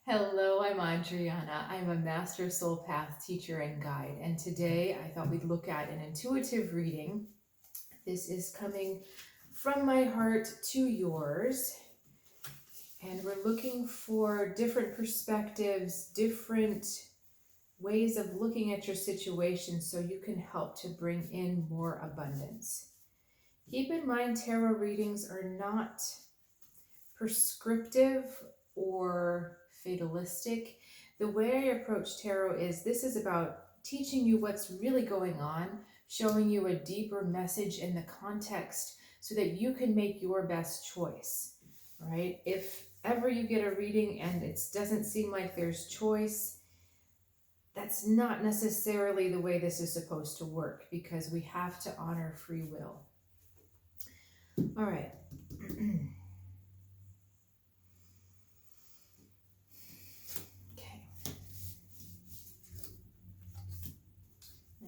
Hello, I'm Adriana. I'm a Master SoulPath Teacher and Guide, and today I thought we'd look at an intuitive reading. This is coming from my heart to yours, and we're looking for different perspectives, different ways of looking at your situation so you can help to bring in more abundance. Keep in mind, tarot readings are not prescriptive or fatalistic. The way I approach tarot is this is about teaching you what's really going on, showing you a deeper message in the context so that you can make your best choice, right? If ever you get a reading and it doesn't seem like there's choice, that's not necessarily the way this is supposed to work because we have to honor free will. All right.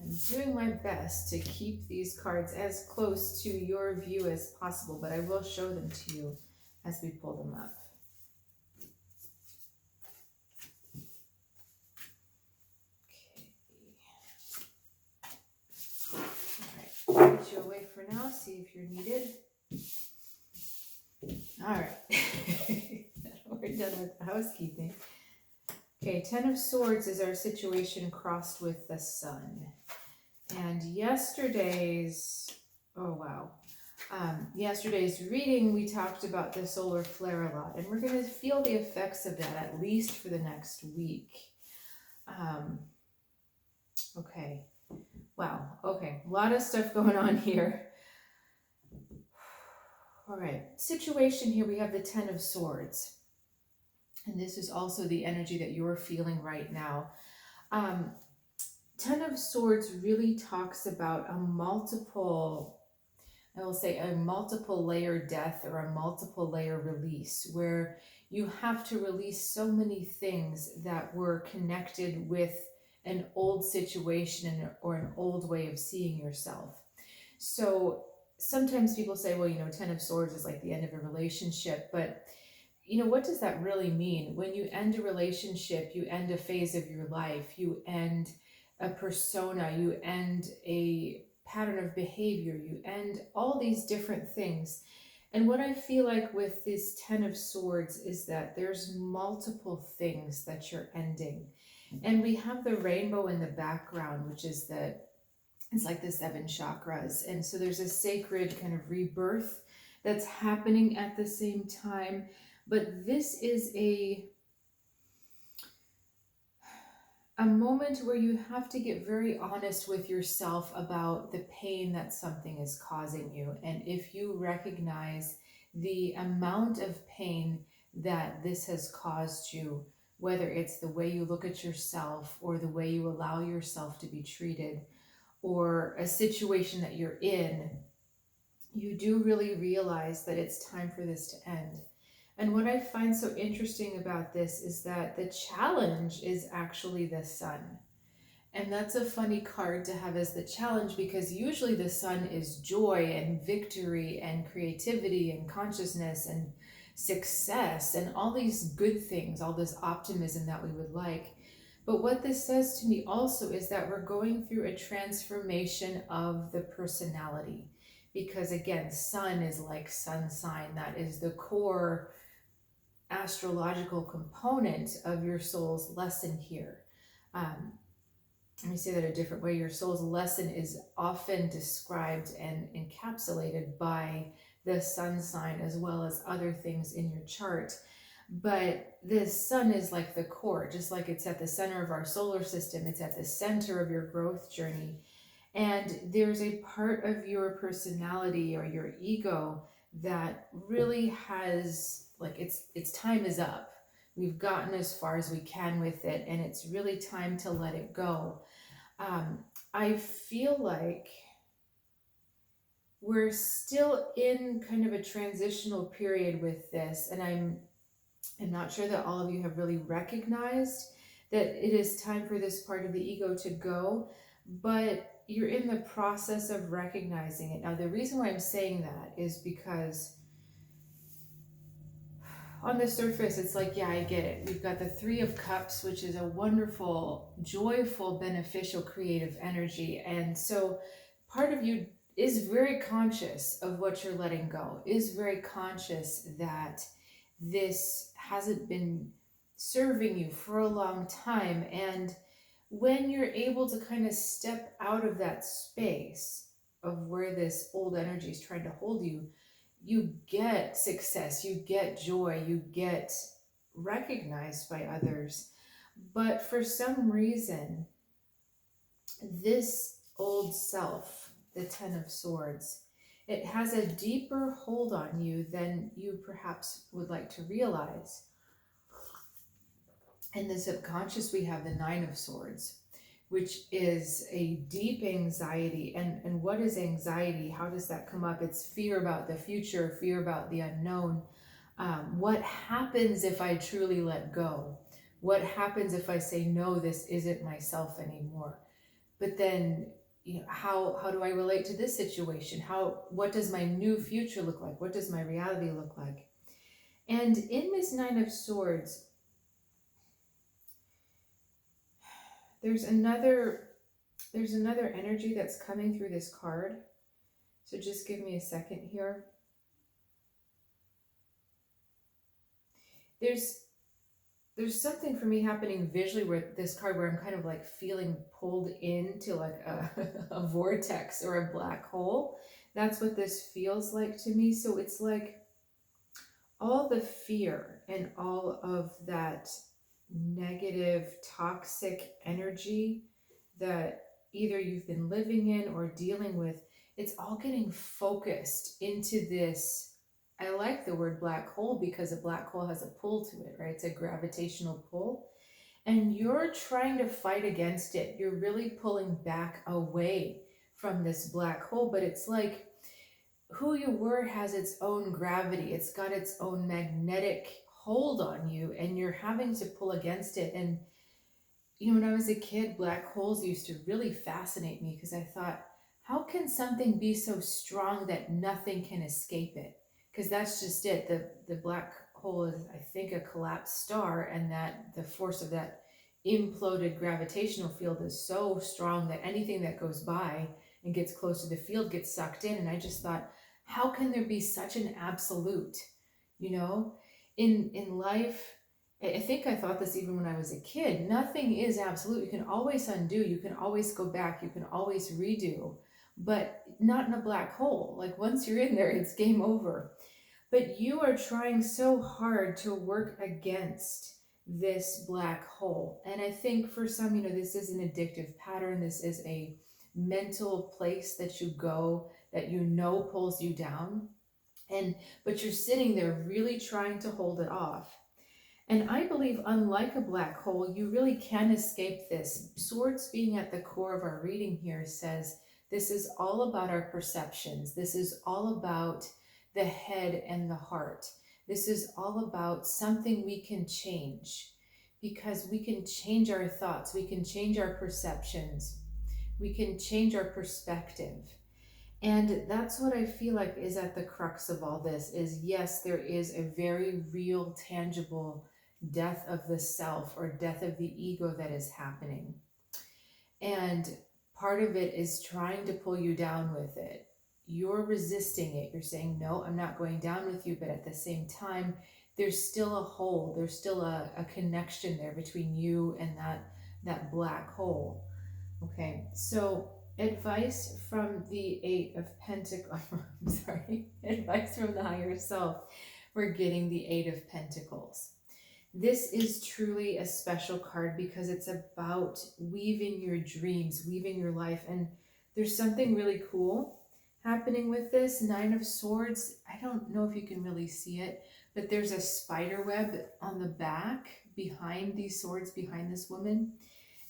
I'm doing my best to keep these cards as close to your view as possible, but I will show them to you as we pull them up. Okay. All right, put you away for now, see if you're needed. All right, we're done with the housekeeping. Okay, Ten of Swords is our situation crossed with the Sun. And yesterday's reading, we talked about the solar flare a lot, and we're going to feel the effects of that at least for the next week. Okay. Wow. Okay. A lot of stuff going on here. All right. Situation here, we have the Ten of Swords. And this is also the energy that you're feeling right now. Ten of Swords really talks about a multiple layer death or a multiple layer release, where you have to release so many things that were connected with an old situation or an old way of seeing yourself. So sometimes people say, well, Ten of Swords is like the end of a relationship, but what does that really mean? When you end a relationship, you end a phase of your life, you end a persona, you end a pattern of behavior, you end all these different things. And what I feel like with this Ten of Swords is that there's multiple things that you're ending. And we have the rainbow in the background, which is it's like the 7 chakras. And so there's a sacred kind of rebirth that's happening at the same time. But this is a moment where you have to get very honest with yourself about the pain that something is causing you. And if you recognize the amount of pain that this has caused you, whether it's the way you look at yourself or the way you allow yourself to be treated or a situation that you're in, you do really realize that it's time for this to end. And what I find so interesting about this is that the challenge is actually the Sun. And that's a funny card to have as the challenge, because usually the Sun is joy and victory and creativity and consciousness and success and all these good things, all this optimism that we would like. But what this says to me also is that we're going through a transformation of the personality. Because again, Sun is like sun sign. That is the core astrological component of your soul's lesson here. Let me say that a different way. Your soul's lesson is often described and encapsulated by the sun sign as well as other things in your chart. But the Sun is like the core, just like it's at the center of our solar system. It's at the center of your growth journey. And there's a part of your personality or your ego that really has, like, its time is up. We've gotten as far as we can with it, and it's really time to let it go. I feel like we're still in kind of a transitional period with this, and I'm not sure that all of you have really recognized that it is time for this part of the ego to go, but you're in the process of recognizing it. Now, the reason why I'm saying that is because on the surface, it's like, yeah, I get it. We've got the Three of Cups, which is a wonderful, joyful, beneficial, creative energy. And so part of you is very conscious of what you're letting go, is very conscious that this hasn't been serving you for a long time. And when you're able to kind of step out of that space of where this old energy is trying to hold you, you get success, you get joy, you get recognized by others. But for some reason, this old self, the Ten of Swords, it has a deeper hold on you than you perhaps would like to realize. In the subconscious, we have the Nine of Swords, which is a deep anxiety. And what is anxiety? How does that come up? It's fear about the future, fear about the unknown. What happens if I truly let go? What happens if I say, no, this isn't myself anymore? But then, how do I relate to this situation? What does my new future look like? What does my reality look like? And in this Nine of Swords, there's another energy that's coming through this card. So just give me a second here. There's something for me happening visually with this card where I'm kind of like feeling pulled into like a vortex or a black hole. That's what this feels like to me. So it's like all the fear and all of that negative, toxic energy that either you've been living in or dealing with, it's all getting focused into this. I like the word black hole because a black hole has a pull to it, right? It's a gravitational pull. And you're trying to fight against it. You're really pulling back away from this black hole, but it's like who you were has its own gravity. It's got its own magnetic hold on you, and you're having to pull against it. And when I was a kid, black holes used to really fascinate me because I thought, how can something be so strong that nothing can escape it? Because that's just it. The black hole is, I think, a collapsed star, and that the force of that imploded gravitational field is so strong that anything that goes by and gets close to the field gets sucked in. And I just thought, how can there be such an absolute? In life, I think I thought this even when I was a kid. Nothing is absolute. You can always undo, you can always go back, you can always redo, but not in a black hole. Like once you're in there, it's game over. But you are trying so hard to work against this black hole. And I think for some, this is an addictive pattern. This is a mental place that you go that pulls you down. But you're sitting there really trying to hold it off. And I believe, unlike a black hole, you really can escape this. Swords being at the core of our reading here says this is all about our perceptions. This is all about the head and the heart. This is all about something we can change, because we can change our thoughts, we can change our perceptions, we can change our perspective. And that's what I feel like is at the crux of all this is, yes, there is a very real, tangible death of the self or death of the ego that is happening. And part of it is trying to pull you down with it. You're resisting it. You're saying, no, I'm not going down with you. But at the same time, there's still a hole. There's still a connection there between you and that black hole. Okay, so advice from the Eight of Pentacles. I'm sorry, advice from the higher self. We're getting the Eight of Pentacles. This is truly a special card because it's about weaving your dreams, weaving your life. And there's something really cool happening with this Nine of Swords. I don't know if you can really see it, but there's a spider web on the back behind these swords, behind this woman.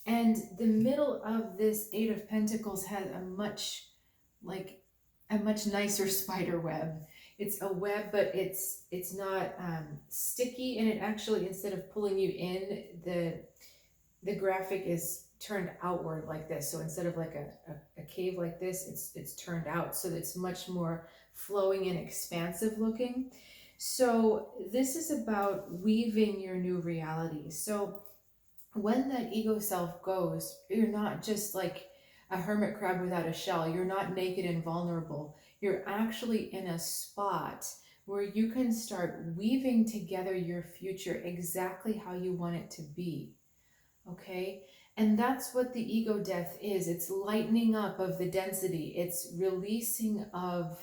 And the middle of this Eight of Pentacles has a much nicer spider web. It's a web, but it's not sticky, and it actually, instead of pulling you in, the graphic is turned outward like this. So instead of like a cave like this, it's turned out, so that it's much more flowing and expansive looking. So this is about weaving your new reality. So when that ego self goes, you're not just like a hermit crab without a shell. You're not naked and vulnerable. You're actually in a spot where you can start weaving together your future exactly how you want it to be. Okay? And that's what the ego death is. It's lightening up of the density. It's releasing of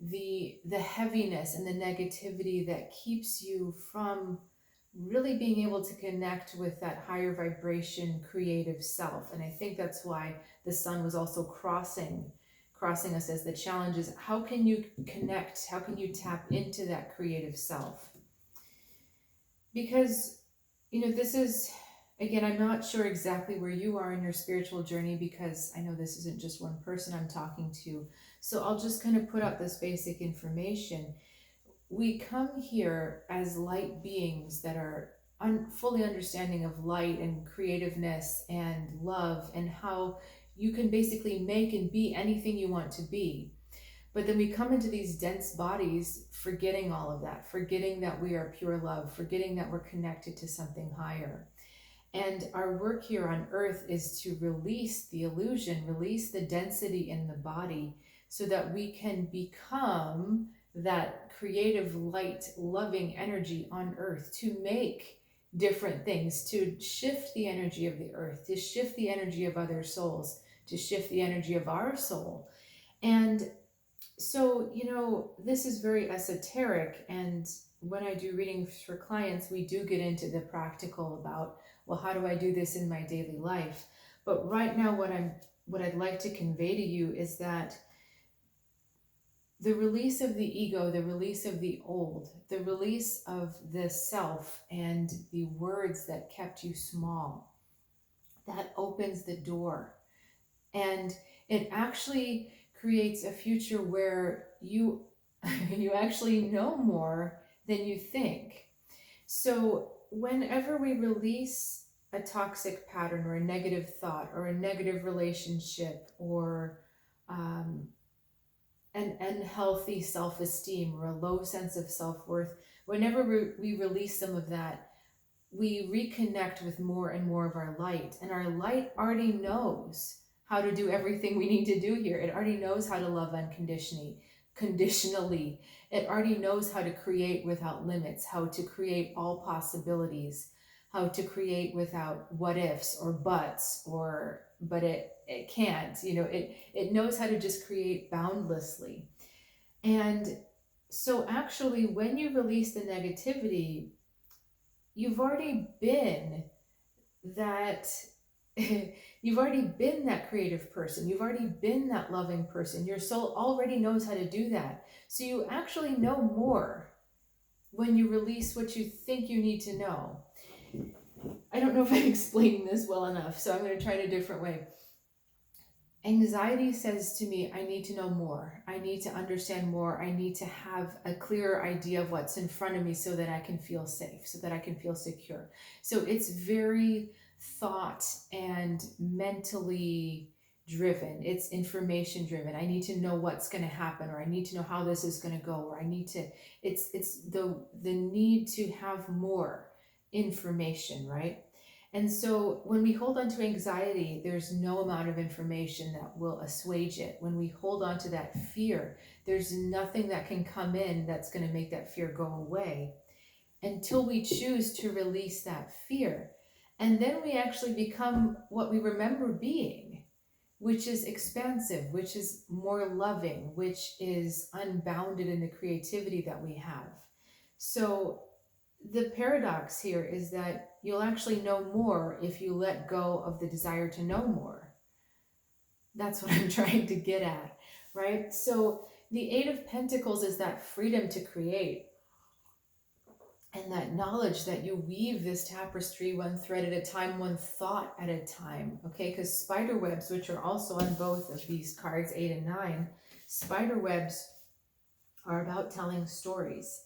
the heaviness and the negativity that keeps you from really being able to connect with that higher vibration creative self. And I think that's why the sun was also crossing us as the challenge is, how can you connect, how can you tap into that creative self? Because this is, again, I'm not sure exactly where you are in your spiritual journey, because I know this isn't just one person I'm talking to. So I'll just kind of put out this basic information. We come here as light beings that are fully understanding of light and creativeness and love, and how you can basically make and be anything you want to be. But then we come into these dense bodies forgetting all of that, forgetting that we are pure love, forgetting that we're connected to something higher. And our work here on earth is to release the illusion, release the density in the body, so that we can become that creative, light, loving energy on earth to make different things, to shift the energy of the earth, to shift the energy of other souls, to shift the energy of our soul. And so, this is very esoteric. And when I do readings for clients, we do get into the practical about, well, how do I do this in my daily life? But right now, what I'd like to convey to you is that the release of the ego, the release of the old, the release of the self and the words that kept you small, that opens the door. And it actually creates a future where you you actually know more than you think. So whenever we release a toxic pattern or a negative thought or a negative relationship or an unhealthy self-esteem or a low sense of self-worth, whenever we release some of that, we reconnect with more and more of our light. And our light already knows how to do everything we need to do here. It already knows how to love conditionally. It already knows how to create without limits, how to create all possibilities, how to create without what ifs or buts, or but it can't. It knows how to just create boundlessly. And so actually, when you release the negativity, you've already been that you've already been that creative person. You've already been that loving person. Your soul already knows how to do that. So you actually know more when you release what you think you need to know. I don't know if I'm explaining this well enough, so I'm going to try it a different way. Anxiety says to me, I need to know more. I need to understand more. I need to have a clearer idea of what's in front of me so that I can feel safe, so that I can feel secure. So it's very thought and mentally driven. It's information driven. I need to know what's going to happen, or I need to know how this is going to go, or I need to, it's the need to have more information, right? And so when we hold on to anxiety, there's no amount of information that will assuage it. When we hold on to that fear, there's nothing that can come in that's going to make that fear go away until we choose to release that fear. And then we actually become what we remember being, which is expansive, which is more loving, which is unbounded in the creativity that we have. So the paradox here is that you'll actually know more if you let go of the desire to know more. That's what I'm trying to get at, right? So the Eight of Pentacles is that freedom to create, and that knowledge that you weave this tapestry one thread at a time, one thought at a time, okay? Because spider webs, which are also on both of these cards, 8 and 9, spider webs are about telling stories.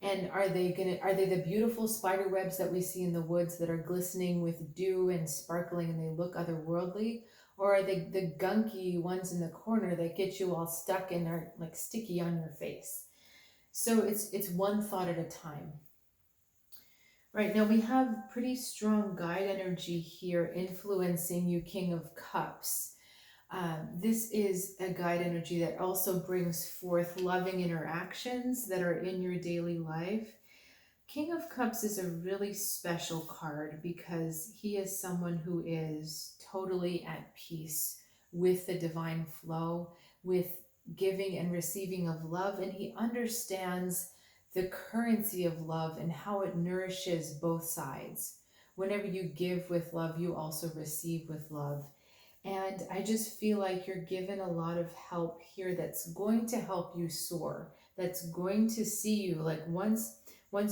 And are they the beautiful spider webs that we see in the woods that are glistening with dew and sparkling and they look otherworldly? Or are they the gunky ones in the corner that get you all stuck and are like sticky on your face? So it's one thought at a time. Right now we have pretty strong guide energy here influencing you, King of Cups. This is a guide energy that also brings forth loving interactions that are in your daily life. King of Cups is a really special card because he is someone who is totally at peace with the divine flow, with giving and receiving of love, and he understands the currency of love and how it nourishes both sides. Whenever you give with love, you also receive with love. And I just feel like you're given a lot of help here that's going to help you soar, that's going to see you like once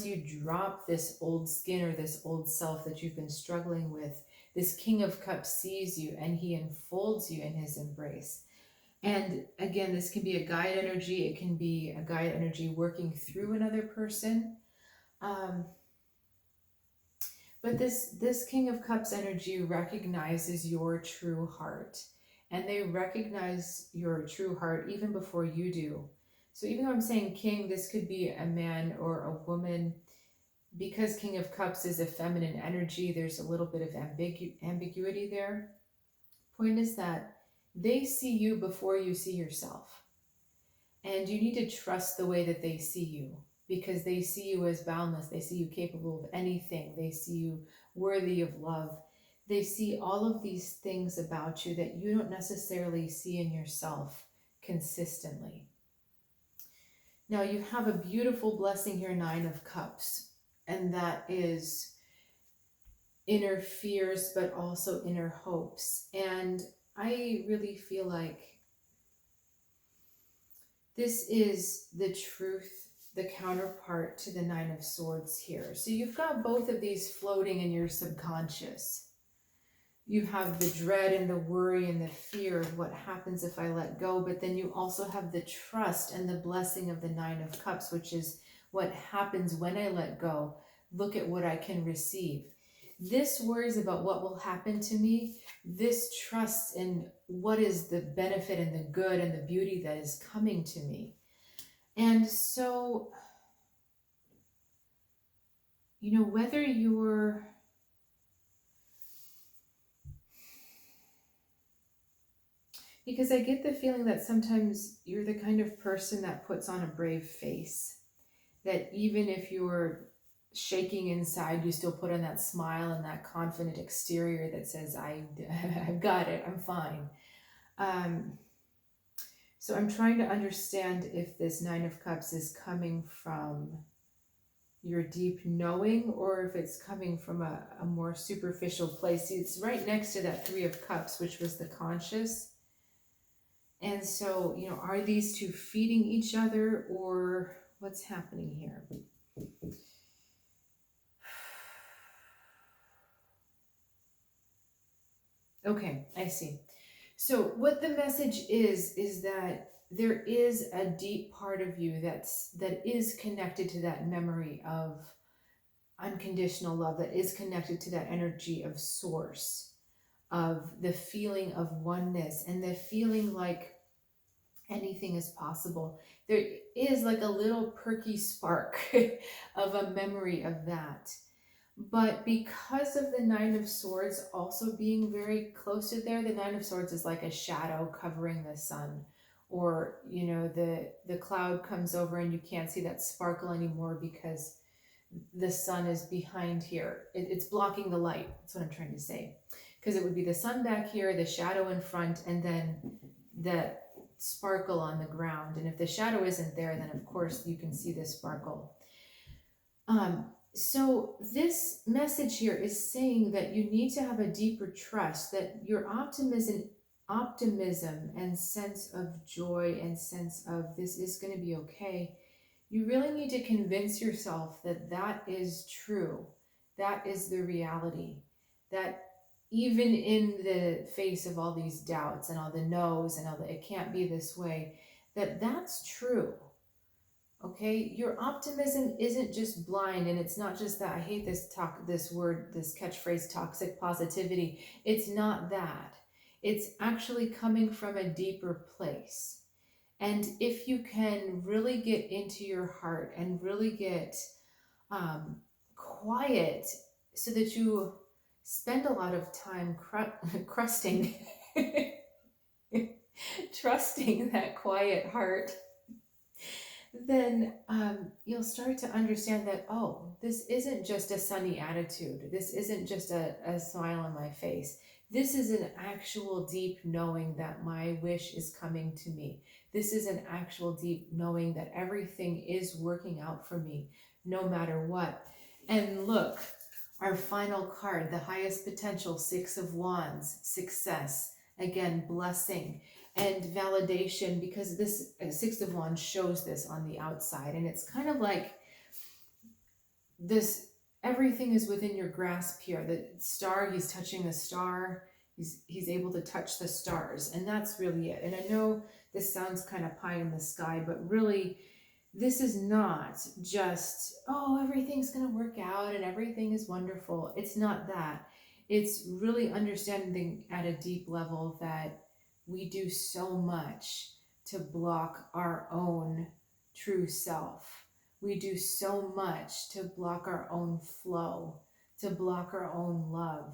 you drop this old skin or this old self that you've been struggling with, this King of Cups sees you and he enfolds you in his embrace. And again, this can be a guide energy. It can be a guide energy working through another person. Um, but this King of Cups energy recognizes your true heart. And they recognize your true heart even before you do. So even though I'm saying king, this could be a man or a woman. Because King of Cups is a feminine energy, there's a little bit of ambiguity there. Point is that they see you before you see yourself. And you need to trust the way that they see you, because they see you as boundless. They see you capable of anything. They see you worthy of love. They see all of these things about you that you don't necessarily see in yourself consistently. Now you have a beautiful blessing here, Nine of Cups, and that is inner fears, but also inner hopes. And I really feel like this is the truth, the counterpart to the Nine of Swords here. So you've got both of these floating in your subconscious. You have the dread and the worry and the fear of what happens if I let go, but then you also have the trust and the blessing of the Nine of Cups, which is what happens when I let go. Look at what I can receive. This worries about what will happen to me. This trusts in what is the benefit and the good and the beauty that is coming to me. And so, whether you're because I get the feeling that sometimes you're the kind of person that puts on a brave face, that even if you're shaking inside, you still put on that smile and that confident exterior that says, I've got it, I'm fine. So I'm trying to understand if this Nine of Cups is coming from your deep knowing or if it's coming from a more superficial place. It's right next to that Three of Cups, which was the conscious. And so, are these two feeding each other or what's happening here? Okay, I see. So what the message is that there is a deep part of you that is connected to that memory of unconditional love, that is connected to that energy of source, of the feeling of oneness and the feeling like anything is possible. There is like a little perky spark of a memory of that. But because of the Nine of Swords also being very close to there, the Nine of Swords is like a shadow covering the sun. Or, the cloud comes over and you can't see that sparkle anymore because the sun is behind here. It's blocking the light. That's what I'm trying to say. Because it would be the sun back here, the shadow in front, and then the sparkle on the ground. And if the shadow isn't there, then of course you can see the sparkle. So this message here is saying that you need to have a deeper trust, that your optimism and sense of joy and sense of this is going to be okay. You really need to convince yourself that that is true. That is the reality. That even in the face of all these doubts and all the no's and all the it can't be this way, that's true. Okay, your optimism isn't just blind, and it's not just that. I hate this catchphrase, toxic positivity. It's not that. It's actually coming from a deeper place. And if you can really get into your heart and really get quiet so that you spend a lot of time crusting, trusting that quiet heart, then you'll start to understand that, oh, this isn't just a sunny attitude. This isn't just a smile on my face. This is an actual deep knowing that my wish is coming to me. This is an actual deep knowing that everything is working out for me no matter what. And look, our final card, the highest potential, Six of Wands, success. Again, blessing and validation, because this Six of Wands shows this on the outside, and it's kind of like this, everything is within your grasp here. The star, he's touching the star, he's able to touch the stars, and that's really it. And I know this sounds kind of pie in the sky, but really this is not just, oh, everything's going to work out and everything is wonderful. It's not that. It's really understanding at a deep level that we do so much to block our own true self. We do so much to block our own flow, to block our own love.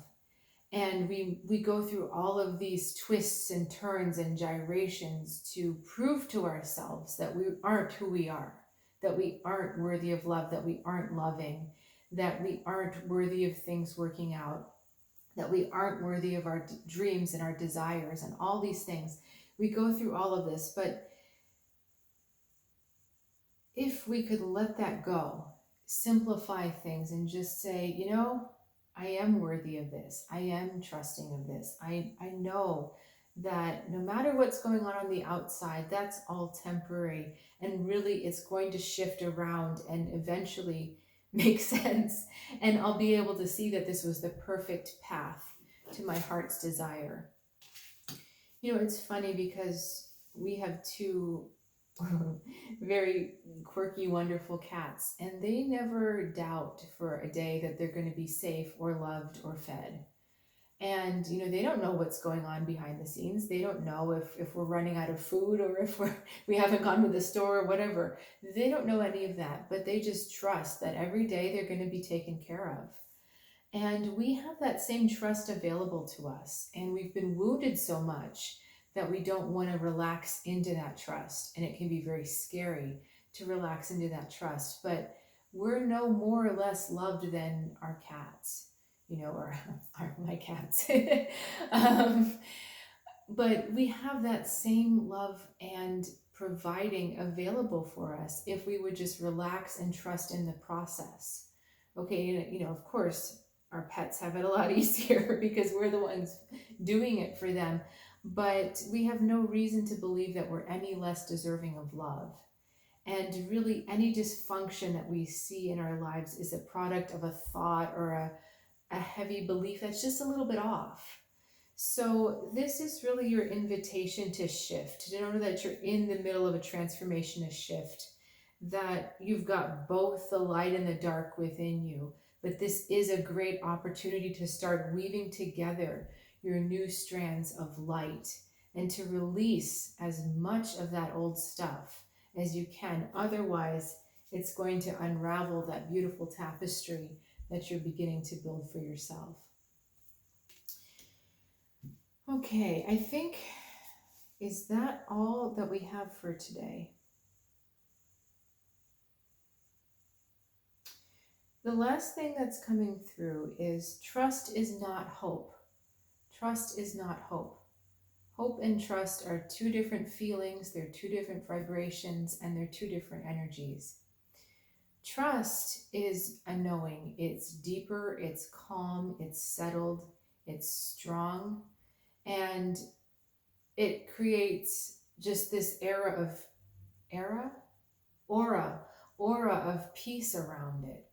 And we go through all of these twists and turns and gyrations to prove to ourselves that we aren't who we are, that we aren't worthy of love, that we aren't loving, that we aren't worthy of things working out, that we aren't worthy of our dreams and our desires and all these things. We go through all of this, but if we could let that go, simplify things and just say, you know, I am worthy of this. I am trusting of this. I know that no matter what's going on the outside, that's all temporary. And really, it's going to shift around and eventually make sense. And I'll be able to see that this was the perfect path to my heart's desire. You know, it's funny because we have two very quirky, wonderful cats, and they never doubt for a day that they're going to be safe or loved or fed. And you know, they don't know what's going on behind the scenes. They don't know if we're running out of food or if we haven't gone to the store or whatever. They don't know any of that, but they just trust that every day they're going to be taken care of. And we have that same trust available to us, and we've been wounded so much that we don't want to relax into that trust. And it can be very scary to relax into that trust, but we're no more or less loved than our cats, you know, or my cats. um, but we have that same love and providing available for us if we would just relax and trust in the process. Okay, and you know, of course, our pets have it a lot easier because we're the ones doing it for them. But we have no reason to believe that we're any less deserving of love. And really, any dysfunction that we see in our lives is a product of a thought or a heavy belief that's just a little bit off. So this is really your invitation to shift, to know that you're in the middle of a transformation, a shift, that you've got both the light and the dark within you. But this is a great opportunity to start weaving together your new strands of light and to release as much of that old stuff as you can. Otherwise, it's going to unravel that beautiful tapestry that you're beginning to build for yourself. Okay, I think, is that all that we have for today? The last thing that's coming through is trust is not hope. Trust is not hope. Hope and trust are two different feelings, they're two different vibrations, and they're two different energies. Trust is a knowing. It's deeper, it's calm, it's settled, it's strong, and it creates just this aura of peace around it.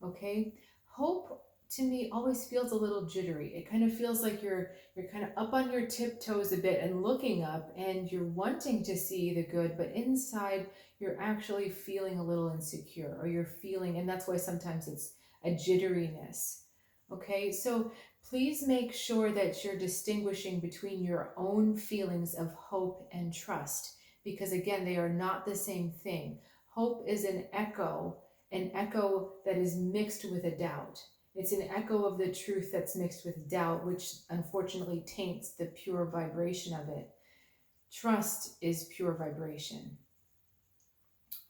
Okay? Hope to me always feels a little jittery. It kind of feels like you're kind of up on your tiptoes a bit and looking up and you're wanting to see the good, but inside you're actually feeling a little insecure, or you're feeling, and that's why sometimes it's a jitteriness. Okay, so please make sure that you're distinguishing between your own feelings of hope and trust, because again, they are not the same thing. Hope is an echo that is mixed with a doubt. It's an echo of the truth that's mixed with doubt, which unfortunately taints the pure vibration of it. Trust is pure vibration.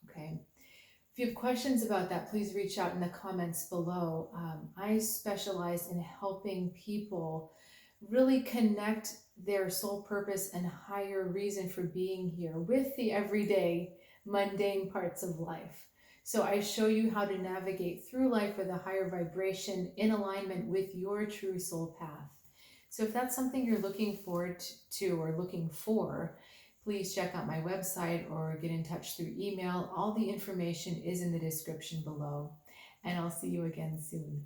Okay. If you have questions about that, please reach out in the comments below. I specialize in helping people really connect their soul purpose and higher reason for being here with the everyday mundane parts of life. So I show you how to navigate through life with a higher vibration in alignment with your true soul path. So if that's something you're looking forward to or looking for, please check out my website or get in touch through email. All the information is in the description below. And I'll see you again soon.